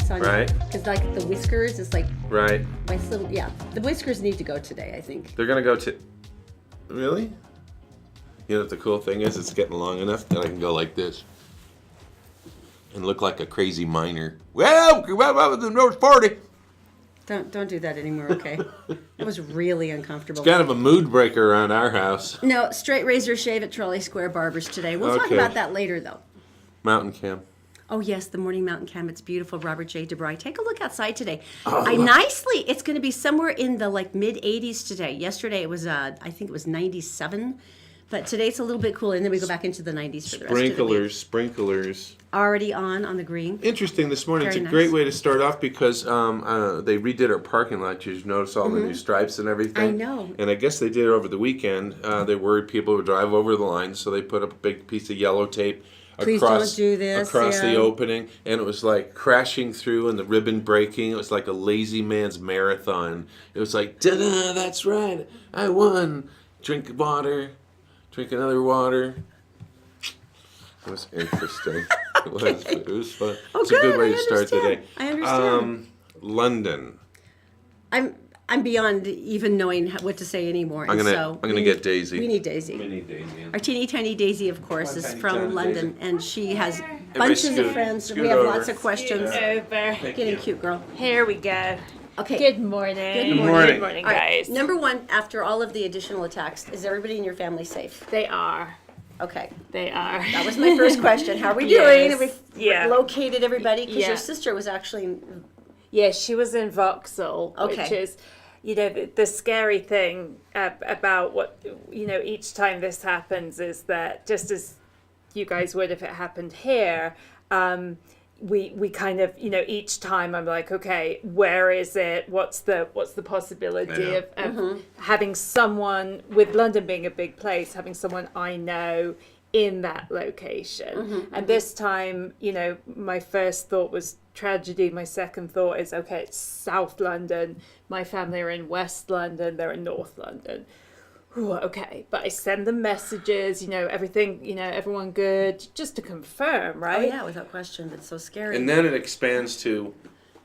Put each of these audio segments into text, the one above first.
stripes on Right. Because like the whiskers is like Right. my little, the whiskers need to go today, I think. They're gonna go to. Really? You know what the cool thing is? It's getting long enough that I can go like this and look like a crazy miner. Well, what was the North Party? Don't do that anymore, okay? That was really uncomfortable. It's kind of a mood breaker around our house. No, straight razor shave at Trolley Square Barbers today. We'll talk Okay. about that later, though. Mountain Cam. Oh, yes, the morning mountain cam. It's beautiful. Robert J. DeBry. Take a look outside today. Oh. It's going to be somewhere in the mid 80s today. Yesterday it was, I think it was 97. But today it's a little bit cooler, and then we go back into the 90s for the rest of the week. Sprinklers. Already on the green. Interesting this morning. Very It's a nice. great way to start off because they redid our parking lot. You notice all the new stripes and everything. I know. And I guess they did it over the weekend. They worried people would drive over the line, so they put a big piece of yellow tape Please across, don't do this, across the yeah. opening. And it was like crashing through and the ribbon breaking. It was like a lazy man's marathon. It was like, da-da, that's right. I won. Drink water. Drink another water. It was interesting. It was fun. Oh, It's a good good, way I to start the day. understand. I understand. London. I'm beyond even knowing what to say anymore. I'm and gonna so I'm gonna get Daisy. We need Daisy. need Daisy. Our teeny tiny Daisy, of course, Come on, is tiny, from tiny London, Daisy. and she has Everybody bunches of scoot- friends. scoot We have over. lots of questions. Over. Thank Getting you. cute, girl. Here we go. Okay. Good morning. Good morning. Good morning, All right, guys. number one, after all of the additional attacks, is everybody in your family safe? They are. Okay. They are. That was my first question. How are we Yes. doing? Have we Yeah. located everybody? Because Yeah. your sister was actually. Yeah, she was in Vauxhall, which Okay. is, the scary thing about what, each time this happens is that just as you guys would if it happened here, we kind of, each time I'm like, okay, where is it? What's the possibility Yeah. of having someone, with London being a big place, having someone I know in that location. And this time, my first thought was tragedy. My second thought is, okay, it's South London. My family are in West London. They're in North London. Ooh, okay. But I send them messages, everything, everyone good, just to confirm, Oh, right? yeah, without question. It's so scary. And then it expands to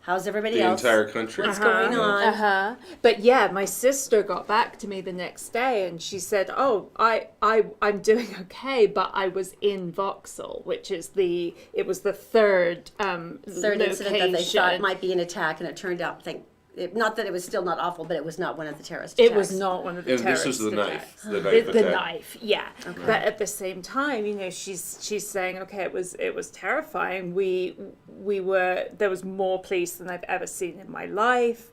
How's everybody the else? entire country. What's going on? But yeah, my sister got back to me the next day and she said, "Oh, I'm doing okay, but I was in Vauxhall, which is it was the third Third incident that they thought location. might be an attack, and it turned out, not that it was still not awful, but it was not one of the terrorist It attacks. was not one of the And this terrorist was the attacks. knife. The knife The attack. knife, yeah. Okay. But at the same time, she's saying, okay, it was terrifying. There was more police than I've ever seen in my life.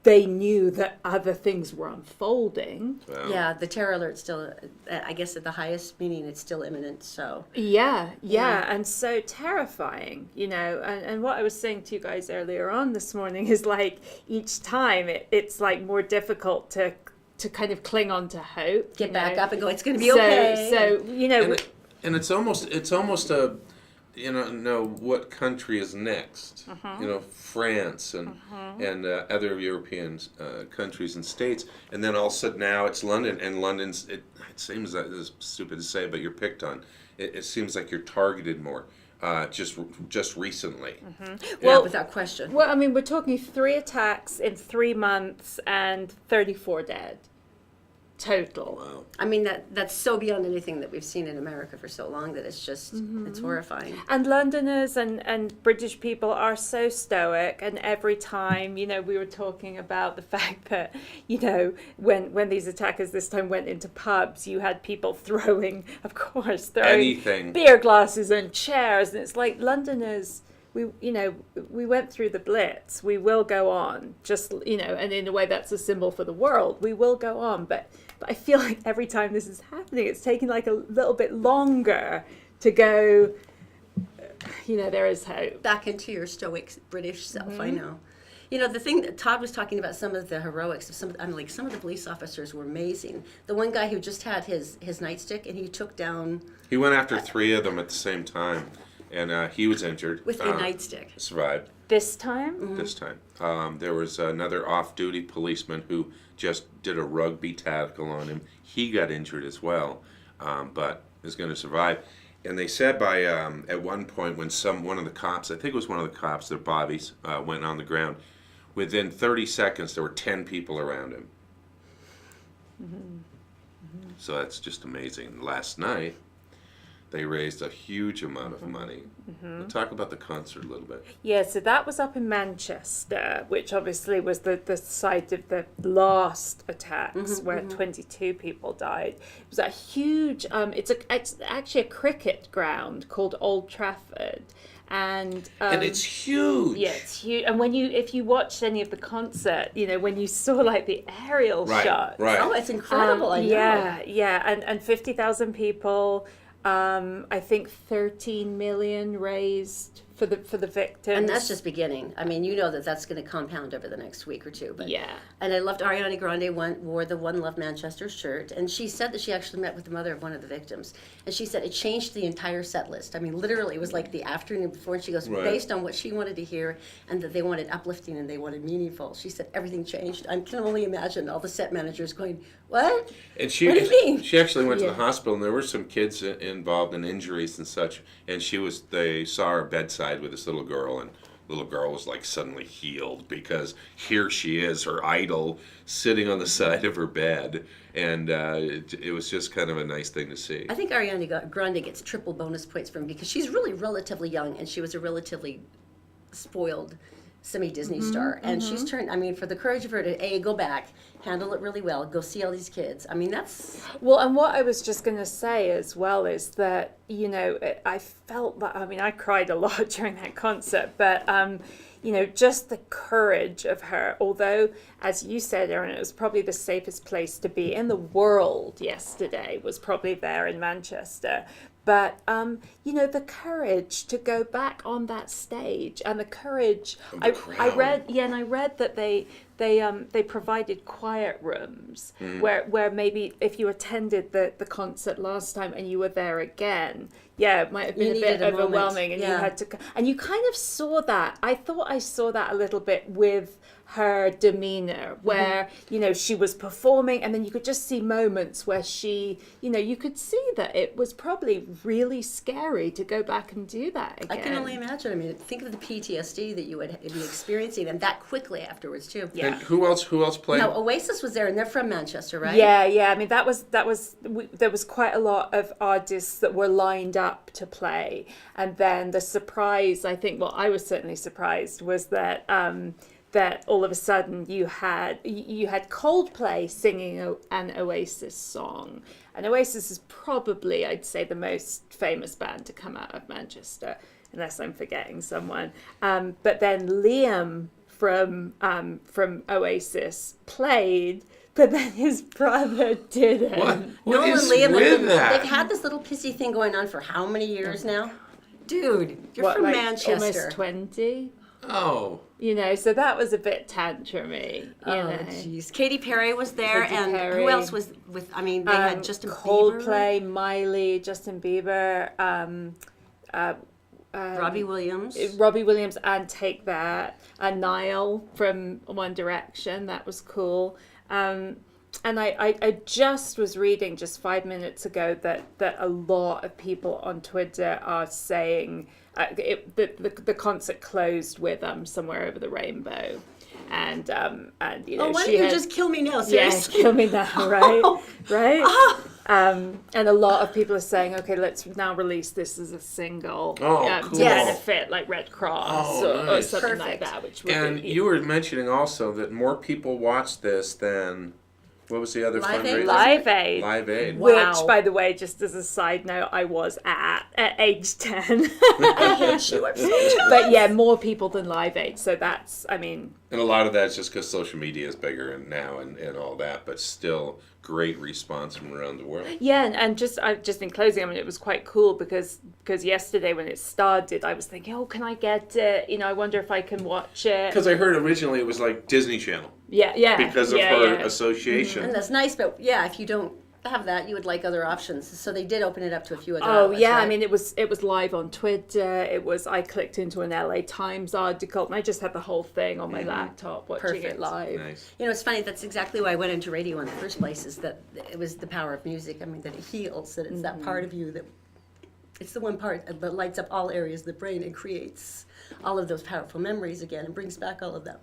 They knew that other things were unfolding. Wow. Yeah, the terror alert still, I guess at the highest, meaning it's still imminent, so. Yeah, and so terrifying, and what I was saying to you guys earlier on this morning is like each time it's like more difficult to kind of cling on to hope. Get back up and go, it's going to be okay. So, And it's almost a know what country is next. France and other European countries and states, and then all of a sudden now it's London, and London's. It seems that this is stupid to say, but you're picked on. It seems like you're targeted more. Just recently. Yeah, without question. well, I mean, we're talking 3 attacks in 3 months and 34 dead total. Wow. I mean, that's so beyond anything that we've seen in America for so long that it's just, it's horrifying. And Londoners and British people are so stoic, and every time, we were talking about the fact that, when these attackers this time went into pubs, you had people throwing Anything. beer glasses and chairs, and it's like Londoners, we went through the Blitz, we will go on, just, and in a way that's a symbol for the world, we will go on, but I feel like every time this is happening, it's taking like a little bit longer to go, there is hope. Back into your stoic British self, I know. The thing that Todd was talking about, some of the heroics of some of the police officers were amazing. The one guy who just had his nightstick and he took down. He went after 3 of them at the same time, and he was injured. With a nightstick. Survived. This time? This time. There was another off-duty policeman who just did a rugby tackle on him. He got injured as well, but is going to survive. And they said by at one point when one of the cops, I think it was one of the cops, their bodies went on the ground, within 30 seconds there were 10 people around him. So that's just amazing. Last night they raised a huge amount of money. We'll talk about the concert a little bit. Yeah, so that was up in Manchester, which obviously was the site of the last attacks where 22 people died. It was a huge, it's actually a cricket ground called Old Trafford. And it's huge. Yeah, it's huge. And if you watched any of the concert, when you saw like the aerial shots. Right. Oh, it's incredible. I know. Yeah, and 50,000 people. I think 13 million raised for the victims. And that's just beginning. I mean, that's going to compound over the next week or two. But yeah. And I loved Ariana Grande wore the One Love Manchester shirt, and she said that she actually met with the mother of one of the victims, and she said it changed the entire set list. I mean, literally, it was like the afternoon before, and she goes, based on what she wanted to hear, and that they wanted uplifting and they wanted meaningful. She said everything changed. I can only imagine all the set managers going, "What? And What do you mean?" She actually went to the hospital, and there were some kids involved in injuries and such. And they saw her bedside with this little girl, and the little girl was like suddenly healed because here she is, her idol, sitting on the side of her bed, and it was just kind of a nice thing to see. I think Ariana Grande gets triple bonus points from because she's really relatively young, and she was a relatively spoiled semi-Disney star, and she's turned, I mean, for the courage of her to go back, handle it really well, go see all these kids. I mean, that's... Well, and what I was just going to say as well is that, I felt that, I mean, I cried a lot during that concert, but, just the courage of her, although, as you said, Erin, it was probably the safest place to be in the world yesterday, was probably there in Manchester. But, the courage to go back on that stage and the courage, I read that they provided quiet rooms where maybe if you attended the concert last time and you were there again, it might have been a bit overwhelming, and you had to, and you kind of saw that. I thought I saw that a little bit with her demeanor, where she was performing, and then you could just see moments where she, you could see that it was probably really scary to go back and do that again. I can only imagine. I mean, think of the PTSD that you would be experiencing, and that quickly afterwards too. Yeah. And who else played? No, Oasis was there, and they're from Manchester, right? Yeah. I mean, there was quite a lot of artists that were lined up to play, and then the surprise, I think, well, I was certainly surprised, was that that all of a sudden you had Coldplay singing an Oasis song. And Oasis is probably, I'd say, the most famous band to come out of Manchester, unless I'm forgetting someone. But then Liam from Oasis played, but then his brother didn't. What is with that? They've had this little pissy thing going on for how many years now? Dude, you're from Manchester. Almost 20? Oh. So that was a bit tantrumy. Jeez. Katy Perry was there, and who else was with? I mean, they had Justin Coldplay, Bieber, Miley, Justin Bieber, Robbie Williams, and Take That, and Niall from One Direction. That was cool. And I just was reading just 5 minutes ago that a lot of people on Twitter are saying the concert closed with Somewhere Over the Rainbow, and why don't you just kill me now? Seriously? Yeah, kill me now, right? Right? And a lot of people are saying, okay, let's now release this as a single cool. to benefit like Red Cross or nice. something like that. Which would and you were mentioning also that more people watched this than. What was the other fundraiser? Live Aid. Live Aid. Which, by the way, just as a side note, I was at age 10. I hate you. I'm so jealous. But yeah, more people than Live Aid. So that's, I mean. And a lot of that's just because social media is bigger now and all that, but still great response from around the world. Yeah, and just in closing, I mean, it was quite cool because yesterday when it started, I was thinking, oh, can I get it? I wonder if I can watch it. Because I heard originally it was like Disney Channel. Yeah. Because of her association. And that's nice, but if you don't have that, you would like other options. So they did open it up to a few other Oh outlets, yeah, right? I mean it was live on Twitter. I clicked into an LA Times article, and I just had the whole thing on my laptop watching it live. Nice. It's funny. That's exactly why I went into radio in the first place. Is that it was the power of music. I mean, that it heals. That it's that part of you that It's the one part that lights up all areas of the brain and creates all of those powerful memories again and brings back all of that.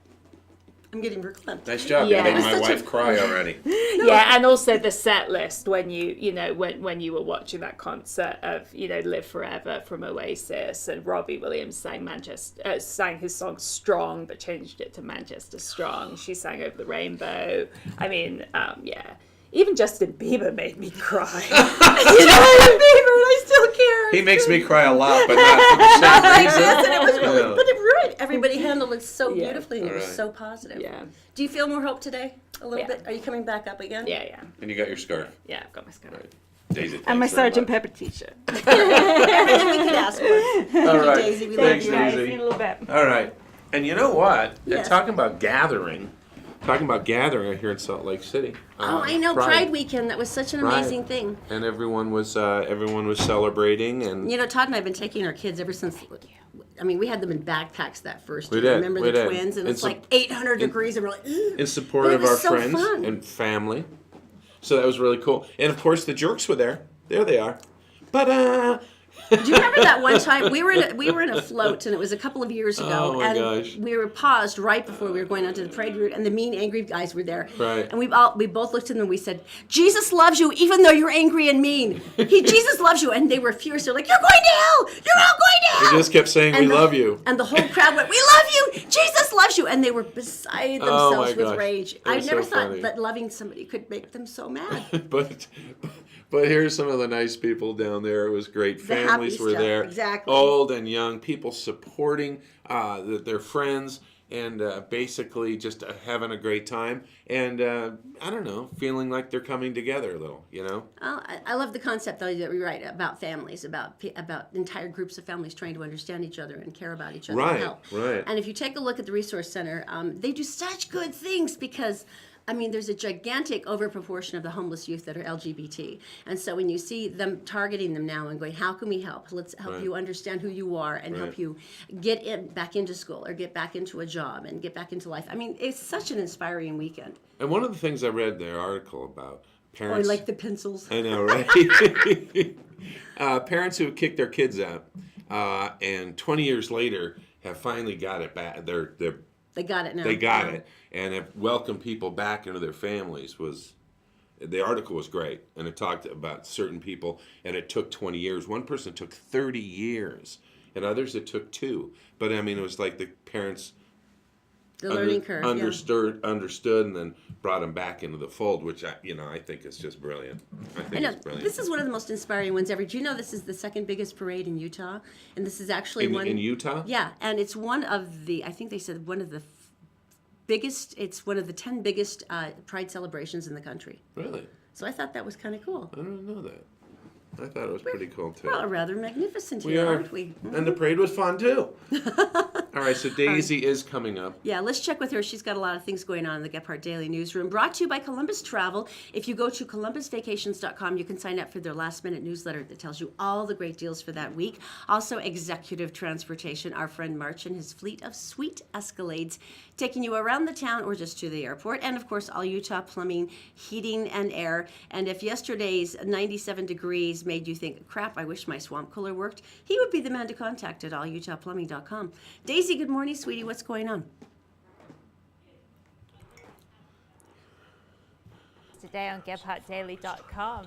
I'm getting verklempt. Nice job. Yeah. You made It my was wife cry already. Yeah, and also the set list when when you were watching that concert of Live Forever from Oasis, and Robbie Williams sang his song Strong but changed it to Manchester Strong. She sang Over the Rainbow. I mean, yeah. Even Justin Bieber made me cry. Justin Bieber, and I still care. He makes me cry a lot, but not for the same Like reason. this, and it was really, Yeah. but it ruined. Everybody handled it so Yeah. beautifully, and it was Alright. so positive. Yeah. Do you feel more hope today? A little Yeah. bit? Are you coming back up again? Yeah. And you got your scarf. Yeah, I've got my scarf. Right. Daisy, And my thanks very Sgt. much. Pepper t-shirt. Everything we could ask for. All right. Daisy, we Thanks, love you. Guys, Daisy. see you in a little bit. All right. And you know what? Yes. Talking about gathering here in Salt Lake City. Oh, I know, Pride Weekend. That was such an Pride. amazing thing. And everyone was celebrating, and You know, Todd and I have been taking our kids ever since. I mean, we had them in backpacks that first We year. did, Remember we the did. twins? And And it's some- like 800 degrees, and we're like, in support But it of was our so friends fun. and family. So that was really cool. And of course, the jerks were there. There they are. But Do you remember that one time we were in a float, and it was a couple of years ago, Oh, my and gosh. we were paused right before we were going onto the parade route, and the mean, angry guys were there. Right. And we both looked at them and we said, "Jesus loves you, even though you're angry and mean. Jesus loves you." And they were furious. They're like, "You're going to hell! You're all going to hell!" they just kept saying, And "We love you." And the whole crowd went, "We love you! Jesus loves you!" And they were beside Oh, themselves my with gosh. rage. It was I never so thought funny. that loving somebody could make them so mad. But here's some of the nice people down there. It was great. The happy Families were stuff, there, exactly. old and young, people supporting their friends, and basically just having a great time. And I don't know, feeling like they're coming together a little. Oh, I love the concept, though, that we write about families, about entire groups of families trying to understand each other and care about each other Right, and help. right. And if you take a look at the Resource Center, they do such good things because, I mean, there's a gigantic overproportion of the homeless youth that are LGBT. And so when you see them targeting them now and going, how can we help? Let's help Right. you understand who you are and help Right. you get back into school or get back into a job and get back into life. I mean, it's such an inspiring weekend. And one of the things I read their article about Or parents. like the pencils. I know, right? Parents who kicked their kids out, and 20 years later have finally got it back. They got it now. They got Yeah. it, and have welcomed people back into their families. The article was great, and it talked about certain people, and it took 20 years. One person took 30 years, and others it took 2. But I mean, it was like the parents The learning curve. Yeah. understood, and then brought them back into the fold, which I think is just brilliant. I think I know. it's brilliant. This is one of the most inspiring ones ever. Do you know this is the second biggest parade in Utah? And this is actually in Utah. Yeah, and it's one of the, I think they said one of the biggest, it's one of the 10 biggest Pride celebrations in the country. Really, So I thought that was kind of cool. I don't know that. I thought it was pretty cool too. We're all rather magnificent We here, are, aren't we? and the parade was fun too. All right, so Daisy is coming up. Yeah, let's check with her. She's got a lot of things going on in the Gephardt Daily Newsroom. Brought to you by Columbus Travel. If you go to columbusvacations.com, you can sign up for their last-minute newsletter that tells you all the great deals for that week. Also, Executive Transportation. Our friend March and his fleet of sweet Escalades taking you around the town or just to the airport. And, of course, All Utah Plumbing, Heating, and Air. And if yesterday's 97 degrees made you think, crap, I wish my swamp cooler worked, he would be the man to contact at allutahplumbing.com. Daisy, good morning, sweetie. What's going on? Today on GephardtDaily.com.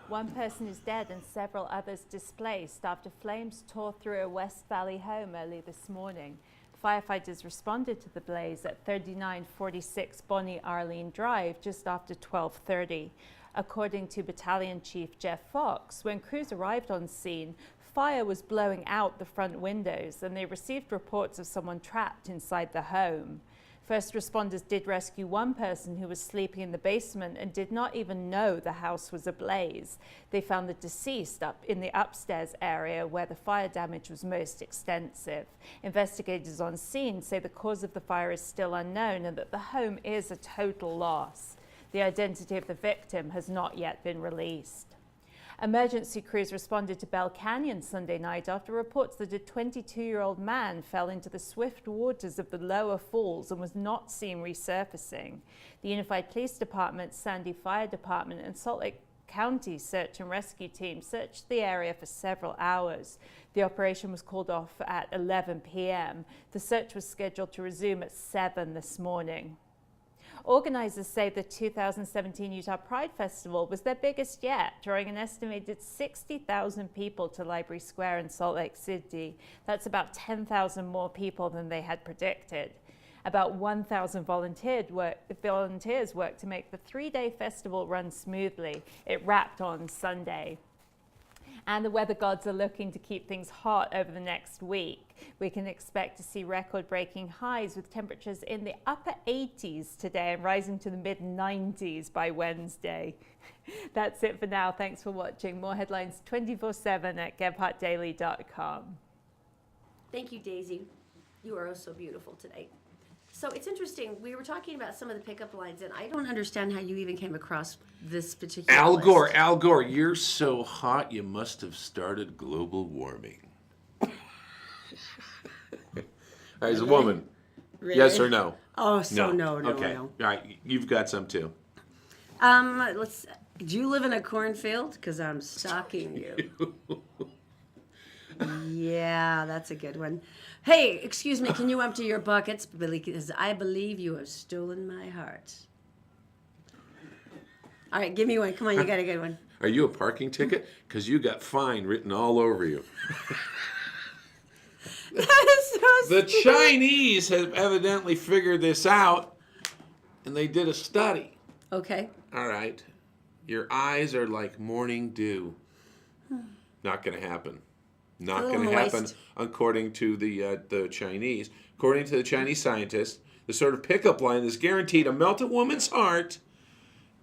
One person is dead and several others displaced after flames tore through a West Valley home early this morning. Firefighters responded to the blaze at 3946 Bonnie Arlene Drive just after 12:30. According to Battalion Chief Jeff Fox, when crews arrived on scene, fire was blowing out the front windows and they received reports of someone trapped inside the home. First responders did rescue one person who was sleeping in the basement and did not even know the house was ablaze. They found the deceased up in the upstairs area where the fire damage was most extensive. Investigators on scene say the cause of the fire is still unknown and that the home is a total loss. The identity of the victim has not yet been released. Emergency crews responded to Bell Canyon Sunday night after reports that a 22-year-old man fell into the swift waters of the lower falls and was not seen resurfacing. The Unified Police Department, Sandy Fire Department, and Salt Lake County search and rescue team searched the area for several hours. The operation was called off at 11 p.m. The search was scheduled to resume at 7 this morning. Organizers say the 2017 Utah Pride Festival was their biggest yet, drawing an estimated 60,000 people to Library Square in Salt Lake City. That's about 10,000 more people than they had predicted. About 1,000 volunteers worked to make the 3-day festival run smoothly. It wrapped on Sunday. And the weather gods are looking to keep things hot over the next week. We can expect to see record-breaking highs with temperatures in the upper 80s today and rising to the mid-90s by Wednesday. That's it for now. Thanks for watching. More headlines 24/7 at gebhardtdaily.com. Thank you, Daisy. You are oh so beautiful today. So it's interesting. We were talking about some of the pickup lines, and I don't understand how you even came across this particular Al Gore, list. Al Gore, you're so hot you must have started global warming. As a woman, Really? yes or no? Oh, so no. Okay, all right, you've got some too. Let's. Do you live in a cornfield? Because I'm stalking you. Yeah, that's a good one. Hey, excuse me, can you empty your buckets? Because I believe you have stolen my heart. All right, give me one. Come on, you got a good one. Are you a parking ticket? Because you got fine written all over you. That is so The stupid. Chinese have evidently figured this out, and they did a study. Okay. All right, your eyes are like morning dew. Not going to happen. Not A little going to happen, moist. according to the Chinese. According to the Chinese scientists, the sort of pickup line that's guaranteed to melt a woman's heart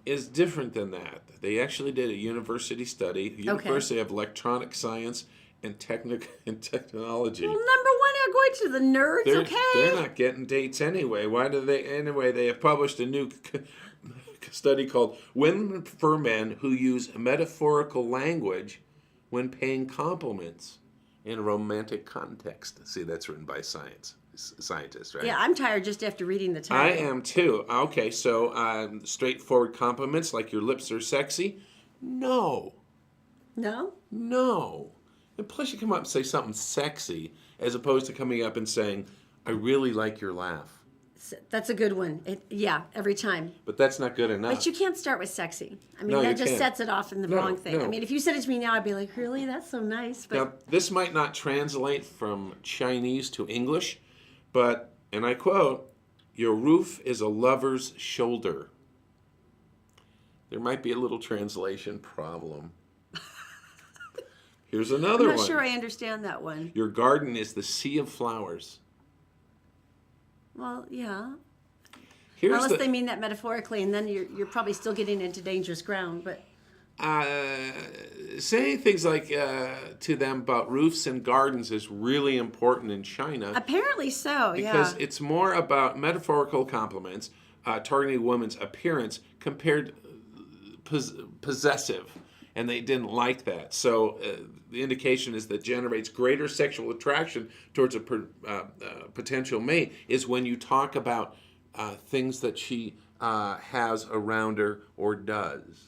is different than that. They actually did a university study, University of Electronic Science and Technology. Well, number one, they're going to the nerds, They're not getting dates anyway. Why do they? Anyway, they have published a new study called "Women for Men Who Use Metaphorical Language When Paying Compliments in a Romantic Context." See, that's written by scientists, right? Yeah, I'm tired just after reading the I title. am too. Okay, so straightforward compliments like your lips are sexy? No. No? No. And plus you come up and say something sexy as opposed to coming up and saying, I really like your laugh. That's a good one. Yeah, every time. But that's not good enough. But you can't start with sexy. I mean, No, that you just can't. sets it off in the No, wrong thing. no. I mean, if you said it to me now, I'd be like, really? That's so nice. But Now, this might not translate from Chinese to English, but, and I quote, your roof is a lover's shoulder. There might be a little translation problem. Here's another I'm one. not sure I understand that one. Your garden is the sea of flowers. Well, yeah. Here's Unless the, they mean that metaphorically, and then you're probably still getting into dangerous ground. But saying things like to them about roofs and gardens is really important in China. apparently so, Because yeah. it's more about metaphorical compliments, targeting a woman's appearance compared possessive, and they didn't like that. So the indication is that generates greater sexual attraction towards a potential mate is when you talk about things that she has around her or does.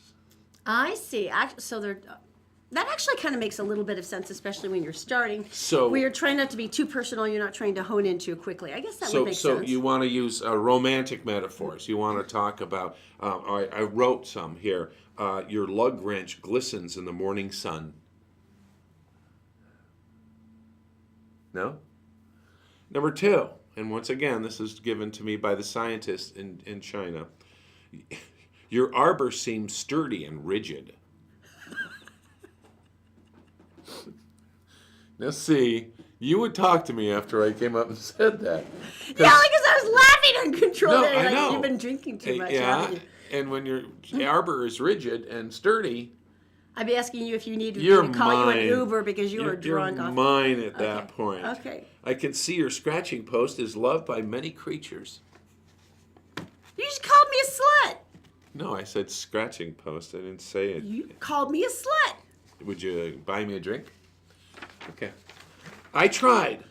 I see. So that actually kind of makes a little bit of sense, especially when you're starting. So- where you're trying not to be too personal, you're not trying to hone in too quickly. I guess that would make So sense. you want to use romantic metaphors. You want to talk about, I wrote some here, your lug wrench glistens in the morning sun. No? Number 2, and once again, this is given to me by the scientists in China. Your arbor seems sturdy and rigid. Now see, you would talk to me after I came up and said that. yeah, because I was laughing uncontrollably. No, I like, know. You've been drinking too much, Yeah, haven't you? and when your arbor is rigid and sturdy, I'd be asking you if you needed me you're to call you mine. an Uber because you were You're drunk off. mine at that Okay, point. okay. I can see your scratching post is loved by many creatures. You just called me a slut. No, I said scratching post. I didn't say it. You called me a slut. Would you buy me a drink? Okay. I tried.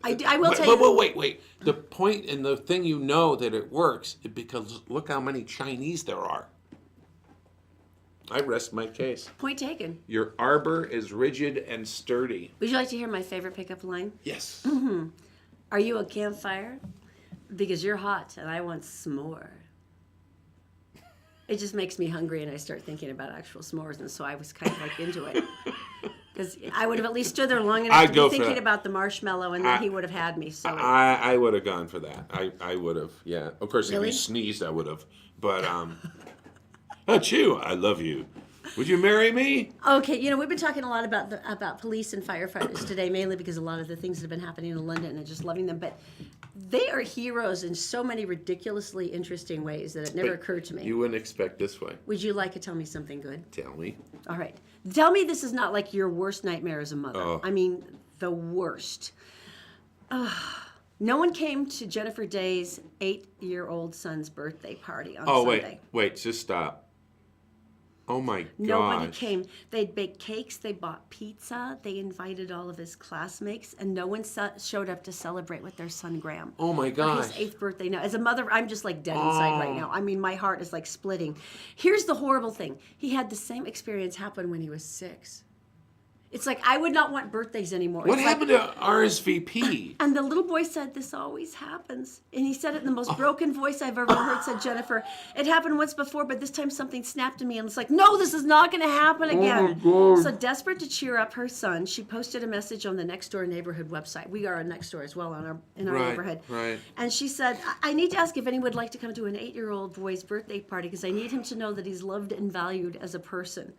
I will tell you. Wait. The point and the thing you know that it works is because look how many Chinese there are. I rest my case. Point taken. Your arbor is rigid and sturdy. Would you like to hear my favorite pickup line? Yes. Are you a campfire? Because you're hot and I want s'more. It just makes me hungry and I start thinking about actual s'mores, and so I was kind of like into it. Because I would have at least stood there long enough I'd to go be for thinking that. about the marshmallow, and then he would have had me. So I would have gone for that. I would have, yeah. Of course, Really? if you sneezed, I would have. But, achoo, I love you. Would you marry me? Okay, we've been talking a lot about police and firefighters today, mainly because a lot of the things that have been happening in London and just loving them. But they are heroes in so many ridiculously interesting ways that it never occurred to me. You wouldn't expect this way. Would you like to tell me something good? Tell me. All right. Tell me this is not like your worst nightmare as a mother. Oh. I mean, the worst. No one came to Jennifer Day's 8-year-old son's birthday party on Sunday. Wait, just stop. Oh my gosh. Nobody came. They'd baked cakes. They bought pizza. They invited all of his classmates, and no one showed up to celebrate with their son Graham. Oh my For gosh. his 8th birthday. Now, as a mother, I'm just like dead inside right now. I mean, my heart is like splitting. Here's the horrible thing. He had the same experience happen when he was 6. It's like, I would not want birthdays anymore. What It's like- happened to RSVP? And the little boy said, this always happens. And he said it in the most broken voice I've ever heard, said Jennifer. It happened once before, but this time something snapped in me. And it's like, no, this is not going to happen again. So desperate to cheer up her son, she posted a message on the Nextdoor neighborhood website. We are on Nextdoor as well in our Right, neighborhood. right. And she said, I need to ask if anyone would like to come to an 8-year-old boy's birthday party because I need him to know that he's loved and valued as a person.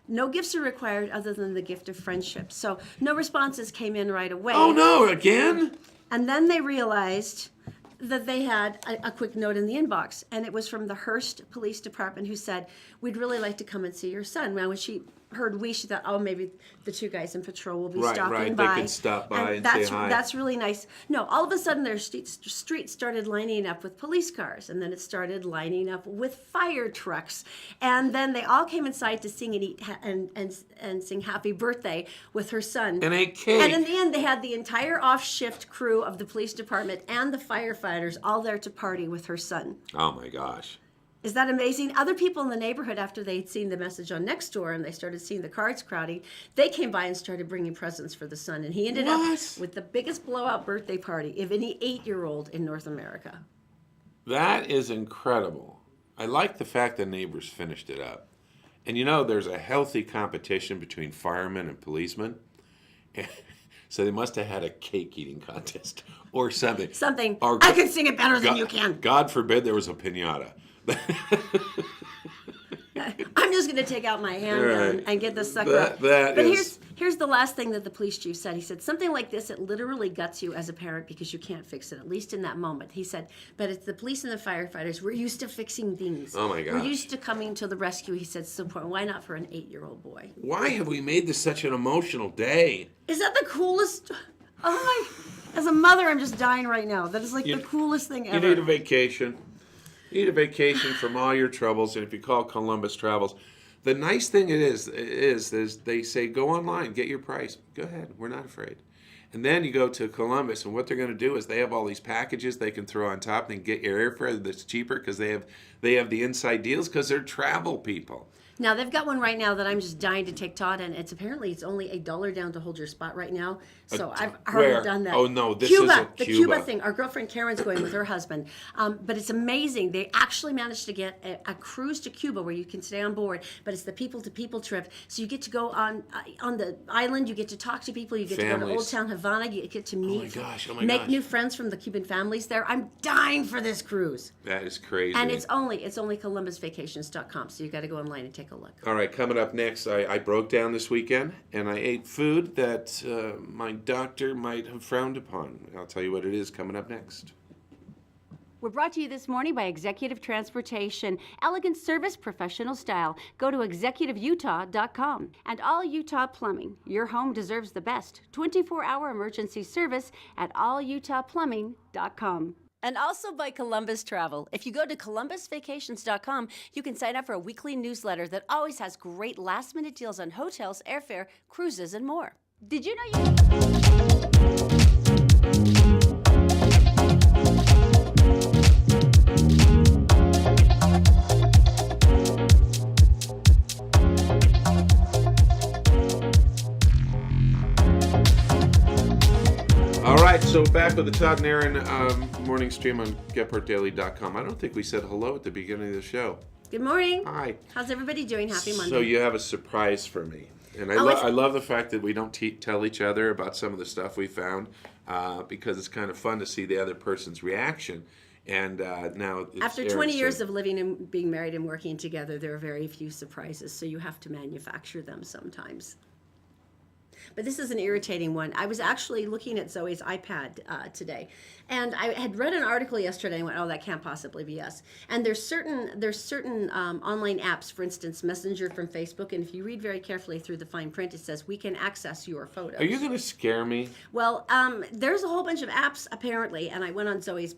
No gifts are required other than the gift of friendship. So no responses came in right away. Oh no, again? And then they realized that they had a quick note in the inbox, and it was from the Hearst Police Department, who said, we'd really like to come and see your son. Now, when she heard she thought, oh, maybe the 2 guys in patrol will be stopping by. They could stop by and that's, say hi. That's really nice. No, all of a sudden their streets started lining up with police cars, and then it started lining up with fire trucks. And then they all came inside to sing and eat and sing happy birthday with her son. And ate cake. And in the end, they had the entire off-shift crew of the police department and the firefighters all there to party with her son. Oh my gosh. Is that amazing? Other people in the neighborhood, after they'd seen the message on Nextdoor and they started seeing the cards crowding, they came by and started bringing presents for the son. And he ended up with the biggest blowout birthday party of any 8-year-old in North America. That is incredible. I like the fact that neighbors finished it up. And there's a healthy competition between firemen and policemen. So they must have had a cake eating contest or something. Something. Or, I can sing it better than you can. God forbid there was a piñata. I'm just going to take out my handgun and get this sucker up. But here's the last thing that the police chief said. He said, something like this, it literally guts you as a parent because you can't fix it, at least in that moment. He said, but it's the police and the firefighters. We're used to fixing things. Oh, my gosh. We're used to coming to the rescue. He said, so why not for an 8-year-old boy? Why have we made this such an emotional day? Is that the coolest? Oh, my. As a mother, I'm just dying right now. That is like the coolest thing ever. You need a vacation. You need a vacation from all your troubles, and if you call Columbus Travels, the nice thing is they say, go online, get your price. Go ahead, we're not afraid. And then you go to Columbus, and what they're going to do is they have all these packages they can throw on top and get your airfare that's cheaper because they have the inside deals because they're travel people. Now, they've got one right now that I'm just dying to take Todd, and it's only $1 down to hold your spot right now. So I've already done that. Oh, no, this Cuba, isn't the Cuba. Cuba thing. Our girlfriend Karen's going with her husband. But it's amazing. They actually managed to get a cruise to Cuba where you can stay on board, but it's the people-to-people trip. So you get to go on the island, you get to talk to people, you get to go to Old Town Havana, you get to meet, make new friends from the Cuban families there. I'm dying for this cruise. That is crazy. And it's only ColumbusVacations.com, so you got to go online and take a look. All right, coming up next, I broke down this weekend, and I ate food that my doctor might have frowned upon. I'll tell you what it is coming up next. We're brought to you this morning by Executive Transportation. Elegant service, professional style. Go to executiveutah.com. And All Utah Plumbing. Your home deserves the best. 24-hour emergency service at allutahplumbing.com. And also by Columbus Travel. If you go to columbusvacations.com, you can sign up for a weekly newsletter that always has great last-minute deals on hotels, airfare, cruises, and more. Did you know you... So back with the Todd and Erin morning stream on GetPartDaily.com. I don't think we said hello at the beginning of the show. Good morning. Hi. How's everybody doing? Happy Monday. So you have a surprise for me. And I love the fact that we don't tell each other about some of the stuff we found because it's kind of fun to see the other person's reaction. And now it's After Erin's 20 years turn. of living and being married and working together, there are very few surprises, so you have to manufacture them sometimes. But this is an irritating one. I was actually looking at Zoe's iPad today, and I had read an article yesterday and went, "Oh, that can't possibly be us." And there's certain online apps, for instance, Messenger from Facebook, and if you read very carefully through the fine print, it says we can access your photos. Are you going to scare me? Well, there's a whole bunch of apps apparently, and I went on Zoe's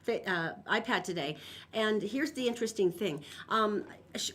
iPad today, and here's the interesting thing.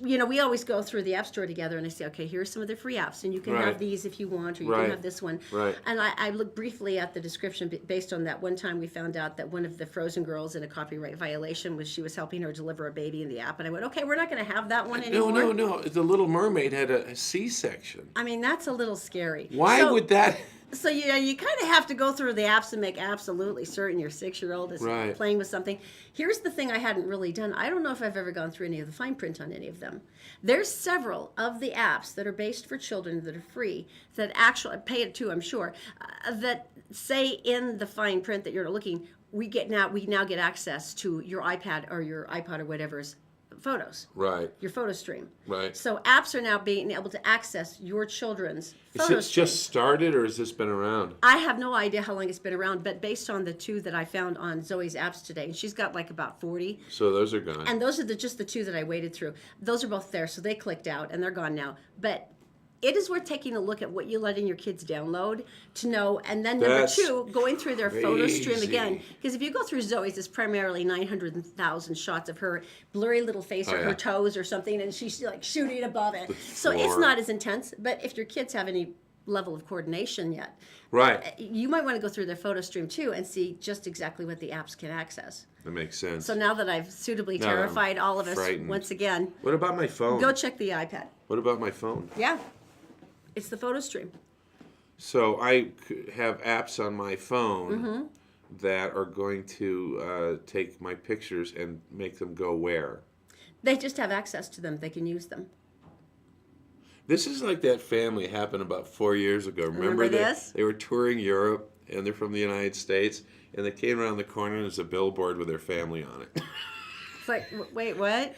We always go through the App Store together, and I say, okay, here's some of the free apps, and you can Right. have these if you want, or you Right. can have this one. Right. And I looked briefly at the description based on that one time we found out that one of the Frozen girls in a copyright violation was she was helping her deliver a baby in the app, and I went, okay, we're not going to have that one anymore. No. The Little Mermaid had a C-section. I mean, that's a little scary. Why would that? So you kind of have to go through the apps and make absolutely certain your 6-year-old is Right. playing with something. Here's the thing I hadn't really done. I don't know if I've ever gone through any of the fine print on any of them. There's several of the apps that are based for children that are free that actually pay it too, I'm sure, that say in the fine print that you're looking, we now get access to your iPad or your iPod or whatever's photos. Right. Your photo stream. Right. So apps are now being able to access your children's Is photo this stream. just started, or has this been around? I have no idea how long it's been around, but based on the two that I found on Zoe's apps today, and she's got like about 40, So those are gone. and those are just the two that I waded through. Those are both there, so they clicked out, and they're gone now. But it is worth taking a look at what you're letting your kids download to know, and then number That's two, going through their photo stream crazy. again. Because if you go through Zoe's, it's primarily 900,000 shots of her blurry little face or yeah. her toes or something, and she's like shooting above it. So it's floor. not as intense, but if your kids have any level of coordination yet, Right. you might want to go through their photo stream too and see just exactly what the apps can access. That makes sense. So now that I've suitably Now I'm terrified all of us frightened. once again, What about my phone? go check the iPad. What about my phone? Yeah, it's the photo stream. So I have apps on my phone Mm-hmm. that are going to take my pictures and make them go where? They just have access to them. They can use them. This is like that family happened about 4 years ago. Remember this? They were touring Europe, and they're from the United States, and they came around the corner and there's a billboard with their family on it. It's like, wait, what?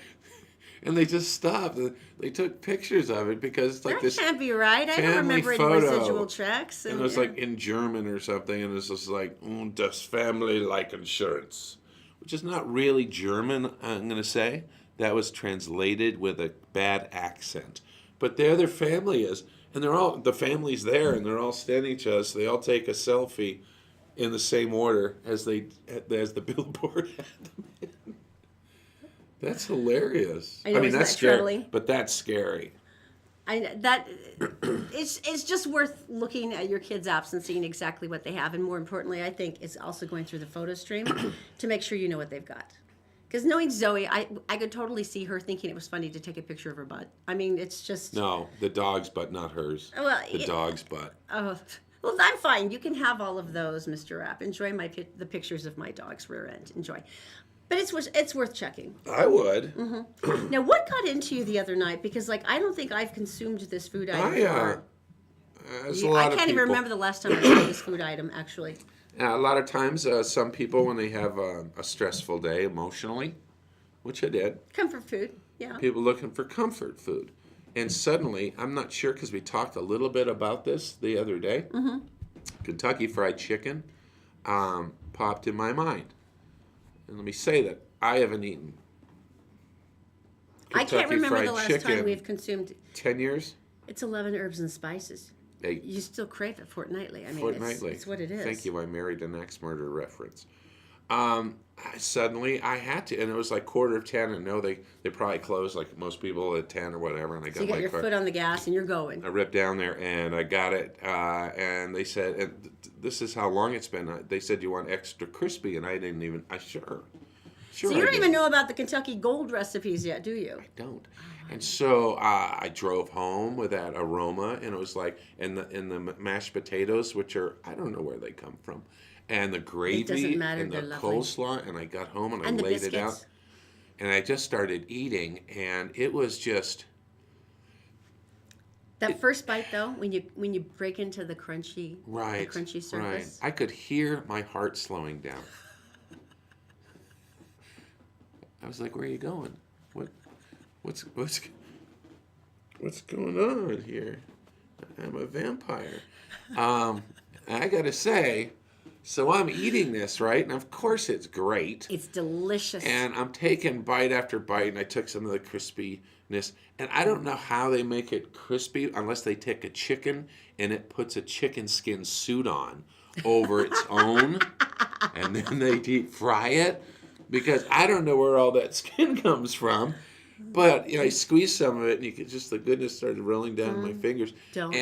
And they just stopped. They took pictures of it because it's like That this. can't be right. I don't family remember any photo. residual tracks. And it was like in German or something, and it's just like, das family like insurance, which is not really German, I'm going to say. That was translated with a bad accent. But there their family is, and the family's there, and they're all standing to us. They all take a selfie in the same order as the billboard had them in. That's hilarious. I know, mean, isn't that's that scary, troubling? but that's scary. It's just worth looking at your kids' apps and seeing exactly what they have, and more importantly, I think it's also going through the photo stream to make sure you know what they've got. Because knowing Zoe, I could totally see her thinking it was funny to take a picture of her butt. I mean, it's just No, the dog's butt, not hers. Well, The dog's butt. oh. Well, I'm fine. You can have all of those, Mr. Rapp. Enjoy the pictures of my dog's rear end. Enjoy. But it's worth checking. I would. Now, what got into you the other night? Because I don't think I've consumed this food item. There's a I lot of can't even people. remember the last time I tried this food item. Actually, A lot of times, some people, when they have a stressful day emotionally, which I did, comfort food. Yeah. people looking for comfort food. And suddenly, I'm not sure because we talked a little bit about this the other day. Kentucky Fried Chicken popped in my mind. And let me say that I haven't eaten I can't Kentucky remember Fried the last Chicken time we've consumed. 10 years. It's 11 herbs and spices. Hey, You still crave it fortnightly. I mean, fortnightly. It's what it is. Thank you. I married an axe murder reference. Suddenly I had to, and it was like 9:45, and no, they probably closed like most people at 10 or whatever. And I got So you got my your car. foot on the gas and you're going. I ripped down there and I got it, and they said, and this is how long it's been. They said you want extra crispy, and I didn't even. Sure. So you I don't did. even know about the Kentucky Gold recipes yet, do you? I don't. And so I drove home with that aroma, and it was like, and the mashed potatoes, which are, I don't know where they come from, and the gravy matter, and the they're lovely. coleslaw, and I got home and I And the laid it biscuits. out, and I just started eating, and it was just, That first bite though, when you break into the crunchy, right, the crunchy surface. right. I could hear my heart slowing down. I was like, "Where are you going? What's going on here? I'm a vampire." I gotta say, so I'm eating this, right? And of course it's great. It's delicious. And I'm taking bite after bite, and I took some of the crispiness. And I don't know how they make it crispy unless they take a chicken and it puts a chicken skin suit on over its own, and then they deep fry it. Because I don't know where all that skin comes from. But I squeezed some of it, and you could just, the goodness started rolling down my fingers. Don't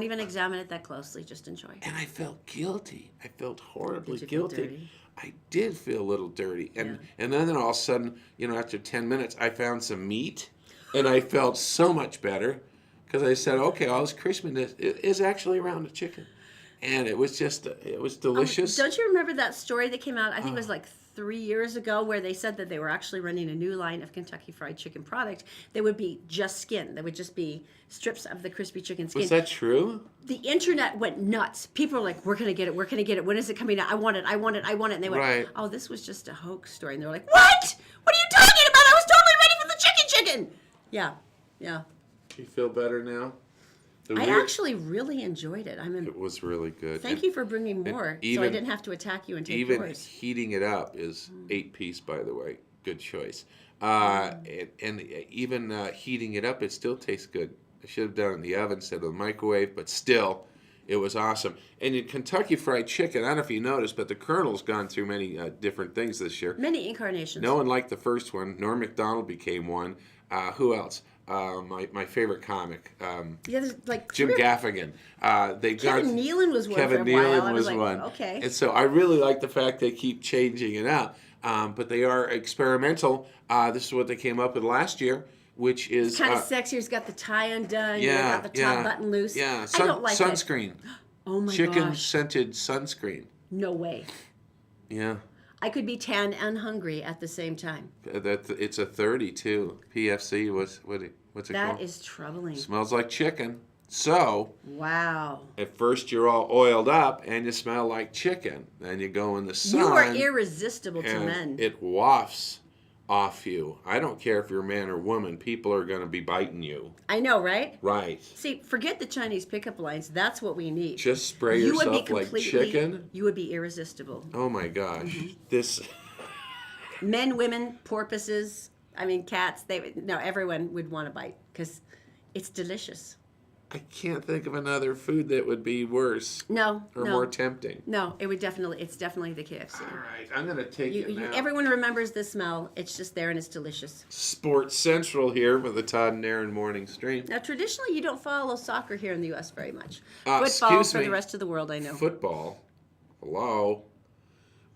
even examine it that closely. Just enjoy. And I felt guilty. I felt horribly Did you feel guilty. dirty? I did feel a little dirty. And then all of a sudden, after 10 minutes, I found some meat, and I felt so much better because I said, okay, all this crispiness is actually around the chicken. And it was just, it was delicious. Don't you remember that story that came out? I think it was like 3 years ago, where they said that they were actually running a new line of Kentucky Fried Chicken product. They would be just skin. They would just be strips of the crispy chicken skin. Was that true? The internet went nuts. People were like, "We're gonna get it. We're gonna get it. When is it coming out? I want it. I want it. I want it." And they went, Right. "Oh, this was just a hoax story." And they're like, "What? What are you talking about? I was totally ready for the chicken." Yeah. You feel better now? I actually really enjoyed it. It was really good. Thank you for bringing more, so I even- didn't have to attack you and take Even yours. heating it up is 8-piece, by the way. Good choice. And even heating it up, it still tastes good. I should have done it in the oven instead of the microwave, but still, it was awesome. And in Kentucky Fried Chicken, I don't know if you noticed, but the Colonel's gone through many different things this year. Many incarnations. No one liked the first one. Norm Macdonald became one. Who else? My favorite comic, Yeah, there's like Jim three or- Gaffigan. Kevin Nealon was one Kevin for a while. Nealon I was like, one. okay. And so I really like the fact they keep changing it up. But they are experimental. This is what they came up with last year, which is Kind of sexy. It's got the tie undone. yeah, got the top button loose. Yeah, I don't like it. sunscreen. Oh my Chicken gosh. scented sunscreen. No way. Yeah. I could be tan and hungry at the same time. It's a 30 too. PFC what's it That called? is troubling. Smells like chicken. So Wow. at first you're all oiled up and you smell like chicken. Then you go in the sun. You are irresistible to and men. it wafts off you. I don't care if you're man or woman. People are going to be biting you. I know, right? Right. See, forget the Chinese pickup lines. That's what we need. Just spray You would be yourself like completely- chicken. You would be irresistible. Oh my gosh. Mm-hmm. This. Men, women, porpoises. I mean, cats. Everyone would want to bite because it's delicious. I can't think of another food that would be worse No, or no, more tempting. no. It's definitely the KFC. All right, I'm going to take it now. Everyone remembers the smell. It's just there and it's delicious. Sports Central here with the Todd and Erin morning stream. Now, traditionally, you don't follow soccer here in the U.S. very much. Excuse Football for me. the rest of the world, I know. Football. Hello.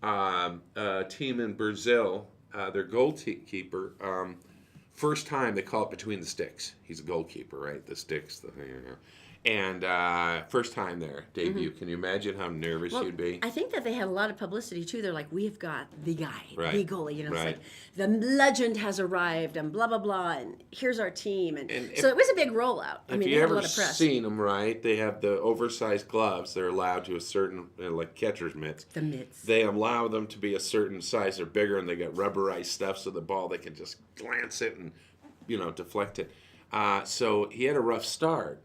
A team in Brazil, their goalkeeper, first time they call it between the sticks. He's a goalkeeper, right? The sticks. And first time there, debut. Can you imagine how nervous Well, you'd be? I think that they had a lot of publicity too. They're like, we've got the guy, Right. the goalie. It's Right. like the legend has arrived, and blah blah blah, and here's our team, and And so it was a big rollout. I mean, If they you had a ever lot of press. seen them, right, they have the oversized gloves. They're allowed to a certain, like catcher's mitts. The mitts. They allow them to be a certain size. They're bigger, and they got rubberized stuff, so the ball, they can just glance it and, deflect it. So he had a rough start.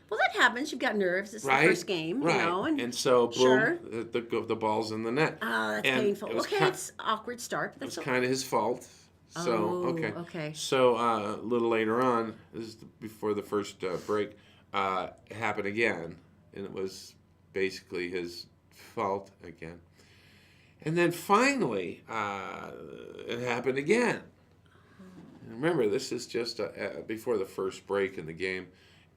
Well, that happens. You've got nerves. It's Right? the first game, right. you know, And so, boom, Sure. the ball's in the net. Oh, that's And painful. it was Okay, it's awkward start, but It was that's kind of his fault. So, Oh, okay. okay. So, a little later on, this is before the first break, it happened again. And it was basically his fault again. And then finally, it happened again. And remember, this is just before the first break in the game.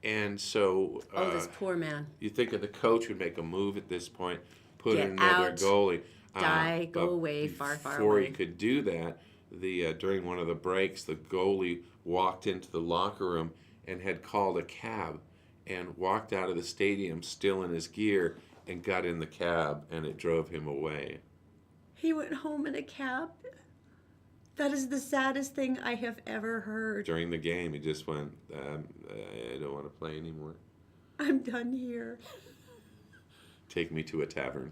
And so this poor man. you think of the coach would make a move at this point, put Get in another out, goalie. die, go But away, far, far Before away. he could do that, during one of the breaks, the goalie walked into the locker room and had called a cab and walked out of the stadium still in his gear and got in the cab, and it drove him away. He went home in a cab? That is the saddest thing I have ever heard. During the game, he just went, I don't want to play anymore. I'm done here. Take me to a tavern.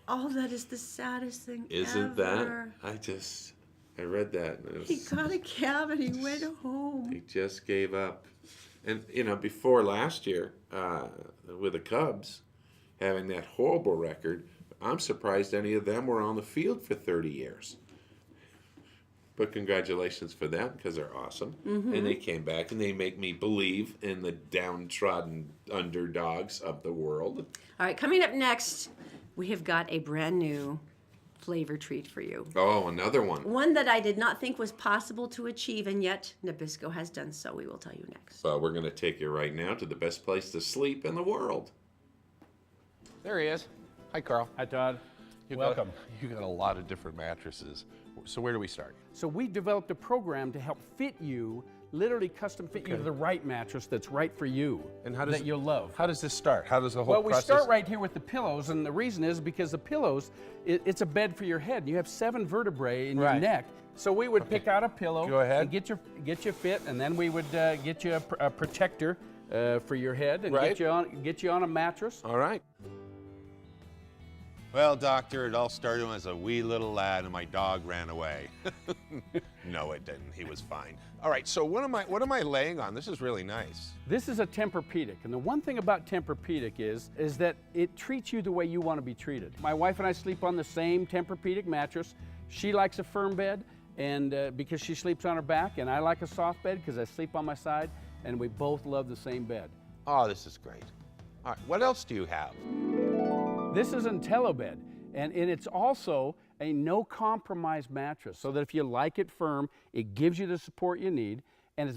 Oh, that is the saddest thing Isn't ever. that? I read that. And it was, He got a cab and he went home. he just gave up. And, before last year, with the Cubs, having that horrible record, I'm surprised any of them were on the field for 30 years. But congratulations for them, because they're awesome. Mm-hmm. And they came back, and they make me believe in the downtrodden underdogs of the world. All right, coming up next, we have got a brand new flavor treat for you. Oh, another one. One that I did not think was possible to achieve, and yet Nabisco has done so. We will tell you next. We're going to take you right now to the best place to sleep in the world. There he is. Hi, Carl. Hi, Todd. Welcome. You got a lot of different mattresses. So where do we start? So we developed a program to help fit you, literally custom fit you to the right mattress that's right for you, And how does that you'll love. How does this start? How does the whole Well, we process? start right here with the pillows, and the reason is because the pillows, it's a bed for your head. You have 7 vertebrae in your Right. neck. So we would pick out a pillow. Go ahead. And get you fit, and then we would get you a protector for your head and Right. get you on a mattress. All right. Well, doctor, it all started when I was a wee little lad and my dog ran away. No, it didn't. He was fine. All right. So what am I laying on? This is really nice. This is a Tempur-Pedic, and the one thing about Tempur-Pedic is that it treats you the way you want to be treated. My wife and I sleep on the same Tempur-Pedic mattress. She likes a firm bed, and because she sleeps on her back, and I like a soft bed because I sleep on my side, and we both love the same bed. Oh, this is great. All right. What else do you have? This is an IntelliBed, and it's also a no-compromise mattress, so that if you like it firm, it gives you the support you need,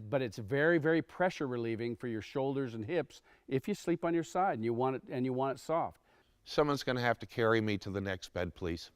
but it's very, very pressure relieving for your shoulders and hips if you sleep on your side and you want it soft. Someone's going to have to carry me to the next bed, please.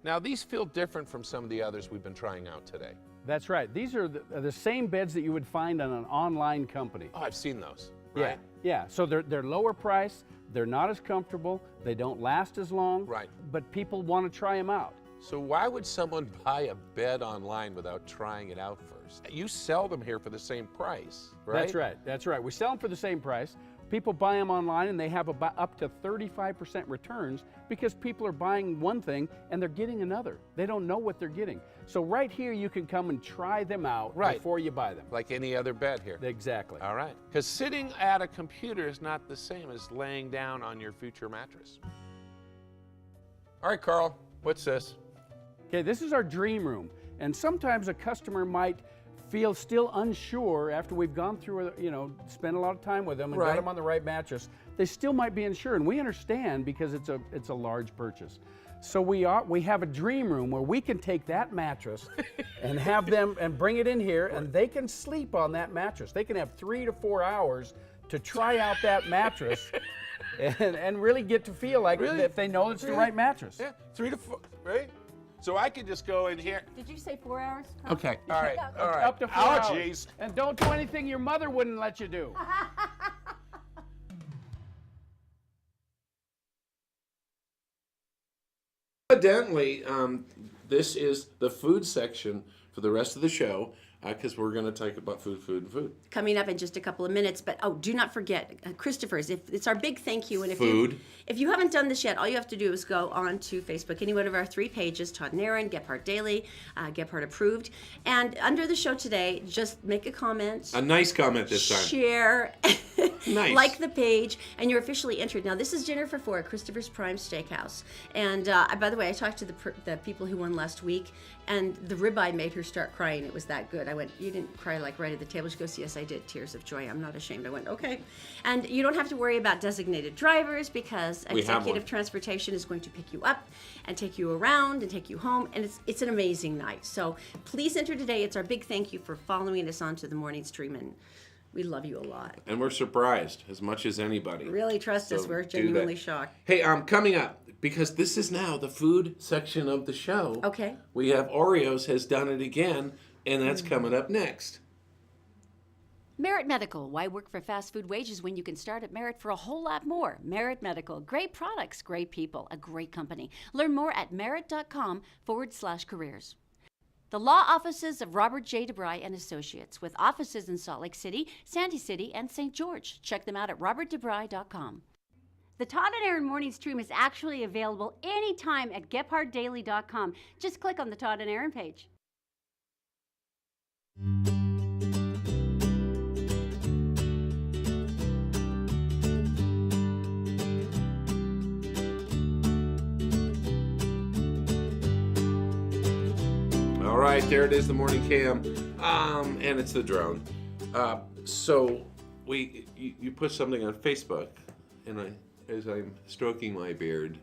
Now, these feel different from some of the others we've been trying out today. That's right. These are the same beds that you would find on an online company. Oh, I've seen those. Right. Yeah. So they're lower price. They're not as comfortable. They don't last as long. Right. But people want to try them out. So why would someone buy a bed online without trying it out first? You sell them here for the same price, right? That's right. We sell them for the same price. People buy them online and they have about up to 35% returns because people are buying one thing and they're getting another. They don't know what they're getting. So right here you can come and try them out before you buy them. Like any other bed here. Exactly. All right. Because sitting at a computer is not the same as laying down on your future mattress. All right, Carl, what's this? Okay, this is our dream room. And sometimes a customer might feel still unsure after we've gone through, spent a lot of time with them and got them on the right mattress. They still might be unsure, and we understand because it's a large purchase. So we have a dream room where we can take that mattress and have them and bring it in here, and they can sleep on that mattress. They can have 3 to 4 hours to try out that mattress and really get to feel like if they know it's the right mattress. Yeah, 3 to 4, right? So I could just go in here. Did you say 4 hours? Okay, all right. Up to 4 Oh, hours. jeez. And don't do anything your mother wouldn't let you do. Evidently, this is the food section for the rest of the show because we're going to talk about food. Coming up in just a couple of minutes, but do not forget, Christopher's. It's our big thank you, and if you haven't done this yet, all you have to do is go on to Facebook, any one of our 3 pages, Todd and Erin, Gephardt Daily, Gephardt Approved, and under the show today, just make a comment. A nice comment this time. Share, Nice. like the page, and you're officially entered. Now, this is dinner for 4 at Christopher's Prime Steakhouse, and by the way, I talked to the people who won last week, and the ribeye made her start crying. It was that good. I went, you didn't cry like right at the table? She goes, yes, I did. Tears of joy. I'm not ashamed. I went, okay. And you don't have to worry about designated drivers because executive transportation is going to pick you up and take you around and take you home. And it's an amazing night. So please enter today. It's our big thank you for following us onto the morning stream. And we love you a lot. And we're surprised as much as anybody. Really trust us. So We're do genuinely that. shocked. Hey, coming up, because this is now the food section of the show. Okay. We have Oreos has done it again And that's coming up next. Merit Medical. Why work for fast food wages when you can start at Merit for a whole lot more? Merit Medical. Great products, great people, a great company. Learn more at merit.com/careers. The law offices of Robert J. DeBry and Associates, with offices in Salt Lake City, Sandy City, and St. George. Check them out at robertdebry.com. The Todd and Erin morning stream is actually available anytime at gephardtdaily.com. Just click on the Todd and Erin page. All right, there it is, the morning cam, and it's the drone. So you put something on Facebook, and as I'm stroking my beard,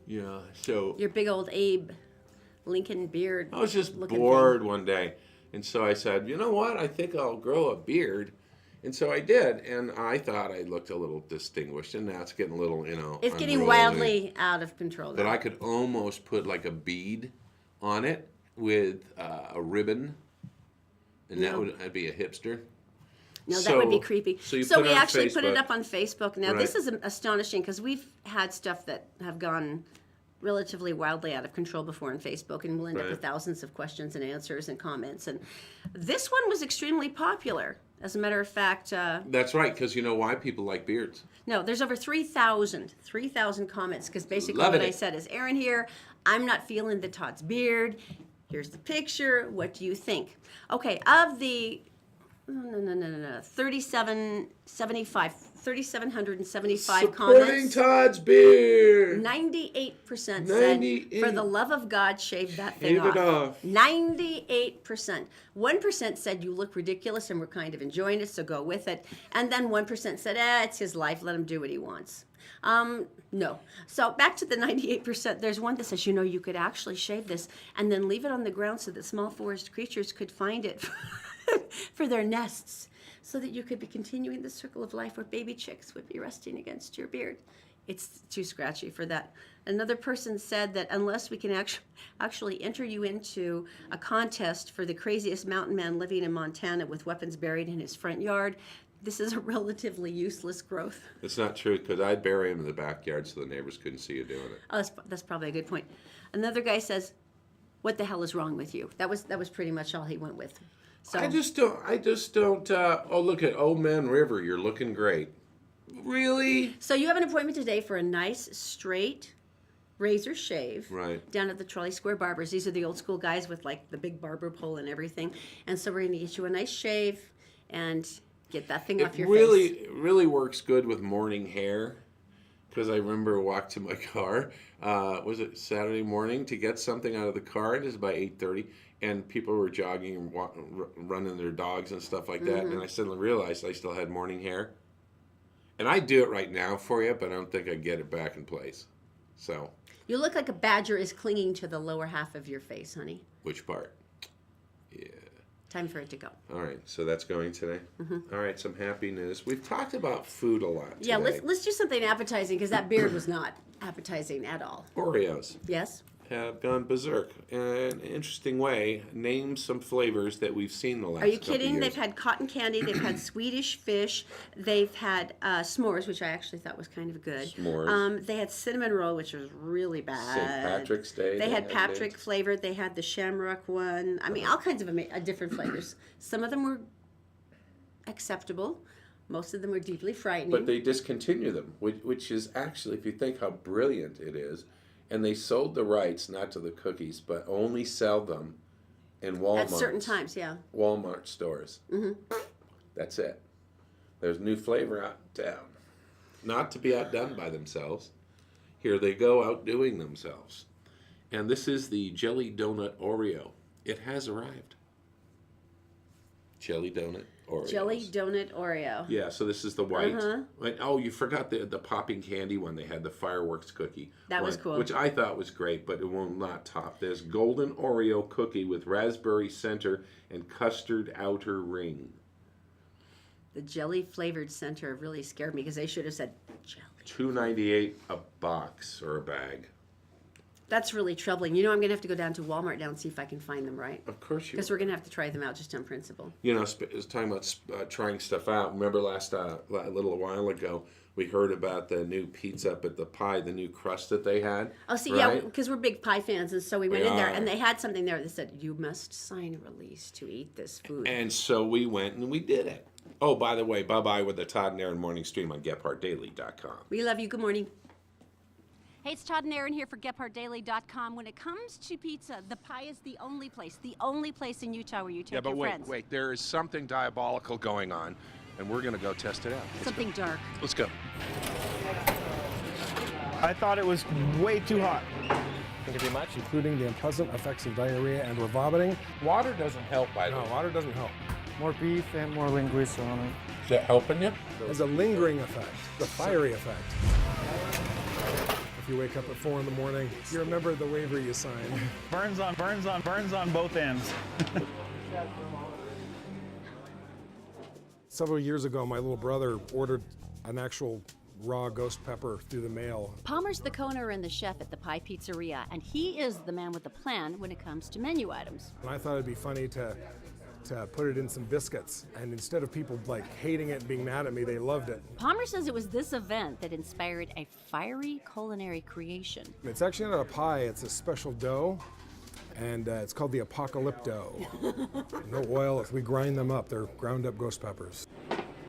yeah. So Your big old Abe Lincoln beard. I was just looking bored one day, and so I said, you know what? I think I'll grow a beard, and so I did, and I thought I looked a little distinguished, and now it's getting a little, It's getting unruly. wildly out of control That now. I could almost put like a bead on it with a ribbon, and that'd be a hipster. No, that would be creepy. So you So put we it on actually put it Facebook. up on Facebook. Now, Right. this is astonishing because we've had stuff that have gone relatively wildly out of control before on Facebook, and we'll end up Right. with thousands of questions and answers and comments. And this one was extremely popular. As a matter of fact, That's right, because you know why people like beards. no, there's over 3,000 comments because basically Loving what I it. said is, Erin here, I'm not feeling the Todd's beard. Here's the picture. What do you think? Okay, of the 3,775 Supporting comments. Todd's beard. 98% said, 98. for the love of God, shave that thing Shave it off. 98%. 1% said, you look ridiculous and we're kind of enjoying it, so go with it. And then 1% said, it's his life, let him do what he wants. No. So back to the 98%, there's one that says, you could actually shave this and then leave it on the ground so that small forest creatures could find it for their nests, so that you could be continuing the circle of life where baby chicks would be resting against your beard. It's too scratchy for that. Another person said that unless we can actually enter you into a contest for the craziest mountain man living in Montana with weapons buried in his front yard, this is a relatively useless growth. It's not true, because I'd bury him in the backyard so the neighbors couldn't see you doing it. Oh, that's probably a good point. Another guy says, what the hell is wrong with you? That was pretty much all he went with. So I just don't, oh, look at Old Man River, you're looking great. Really? So you have an appointment today for a nice, straight razor shave. Right. Down at the Trolley Square Barbers. These are the old school guys with like the big barber pole and everything. And so we're going to get you a nice shave and get that thing off your face. It really works good with morning hair, because I remember I walked to my car, was it Saturday morning, to get something out of the car, and it was about 8:30, and people were jogging and running their dogs and stuff like that, and I suddenly realized I still had morning hair. And I'd do it right now for you, but I don't think I'd get it back in place. So. You look like a badger is clinging to the lower half of your face, honey. Which part? Yeah. Time for it to go. All right, so that's going today. All right, some happy news. We've talked about food a lot today. Yeah, let's do something appetizing because that beard was not appetizing at all. Oreos Yes? have gone berserk in an interesting way. Name some flavors that we've seen the last Are you couple kidding? years. They've had cotton candy. They've had Swedish fish. They've had s'mores, which I actually thought was kind of good. S'mores. They had cinnamon roll, which was really bad. St. Patrick's Day. They had Patrick flavored. They had the shamrock one. I mean, all kinds of different flavors. Some of them were acceptable. Most of them were deeply frightening. But they discontinue them, which is actually, if you think how brilliant it is, and they sold the rights, not to the cookies, but only sell them in Walmart. At certain times, yeah. Walmart stores. That's it. There's new flavor out in town. Not to be outdone by themselves. Here they go outdoing themselves. And this is the Jelly Donut Oreo. It has arrived. Jelly Donut Oreo. Jelly donut Oreo. Yeah, so this is the white. Right, oh, you forgot the popping candy one. They had the fireworks cookie. That was one, cool. Which I thought was great, but it will not top this. Golden Oreo cookie with raspberry center and custard outer ring. The jelly flavored center really scared me because they should have said jelly. $2.98 a box or a bag. That's really troubling. You know, I'm going to have to go down to Walmart now and see if I can find them, right? Of course you. Because we're going to have to try them out just on principle. You know, talking about trying stuff out. Remember a little while ago, we heard about the new pizza up at the pie, the new crust that they had. Oh, see, right? yeah, because we're big pie fans, and so we went in there, and they had something there that said, you must sign a release to eat this food. And so we went and we did it. Oh, by the way, bye-bye with the Todd and Erin morning stream on GephartDaily.com. We love you. Good morning. Hey, it's Todd and Erin here for GephartDaily.com. When it comes to pizza, the pie is the only place in Utah where you take your friends. Wait, there is something diabolical going on, and we're going to go test it out. Something dark. Let's go. I thought it was way too hot. Thank you very much, including the unpleasant effects of diarrhea and or vomiting. Water doesn't help, by the way. No, water doesn't help. More beef and more linguiça on it. Is that helping you? There's a lingering effect, the fiery effect. If you wake up at 4 in the morning, you remember the waiver you signed. Burns on both ends. Several years ago, my little brother ordered an actual raw ghost pepper through the mail. Palmer's the owner and the chef at the Pie Pizzeria, and he is the man with the plan when it comes to menu items. And I thought it'd be funny to put it in some biscuits. And instead of people like hating it and being mad at me, they loved it. Palmer says it was this event that inspired a fiery culinary creation. It's actually not a pie, it's a special dough. And it's called the Apocalypto. No oil, we grind them up. They're ground up ghost peppers.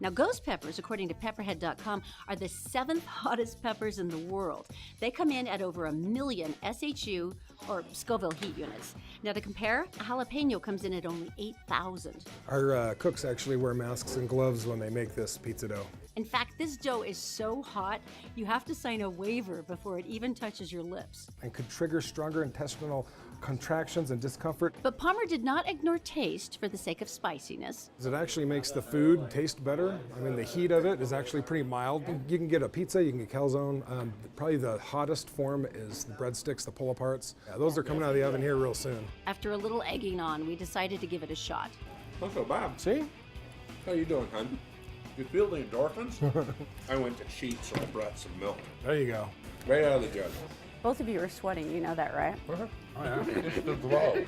Now, ghost peppers, according to pepperhead.com, are the 7th hottest peppers in the world. They come in at over 1 million SHU, or Scoville heat units. Now, to compare, a jalapeno comes in at only 8,000. Our cooks actually wear masks and gloves when they make this pizza dough. In fact, this dough is so hot, you have to sign a waiver before it even touches your lips. And could trigger stronger intestinal contractions and discomfort. But Palmer did not ignore taste for the sake of spiciness. It actually makes the food taste better. I mean, the heat of it is actually pretty mild. You can get a pizza, you can get calzone. Probably the hottest form is the breadsticks, the pull-aparts. Yeah, those are coming out of the oven here real soon. After a little egging on, we decided to give it a shot. Uncle Bob, See? how you doing, hon? You feel the endorphins? I went to Sheetz, so I brought some milk. There you go. Right out of the jug. Both of you are sweating, you know that, right? Oh, yeah. The glow.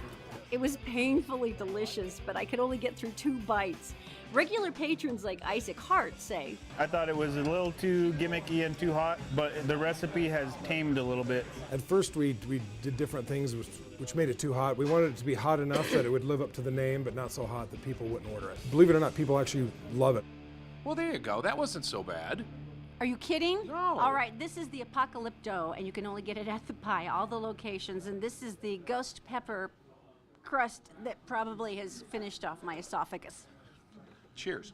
It was painfully delicious, but I could only get through 2 bites. Regular patrons like Isaac Hart say, I thought it was a little too gimmicky and too hot, but the recipe has tamed a little bit. At first, we did different things which made it too hot. We wanted it to be hot enough that it would live up to the name, but not so hot that people wouldn't order it. Believe it or not, people actually love it. Well, there you go. That wasn't so bad. Are you kidding? No. All right, this is the Apocalypto, and you can only get it at the Pie, all the locations, and this is the ghost pepper crust that probably has finished off my esophagus. Cheers.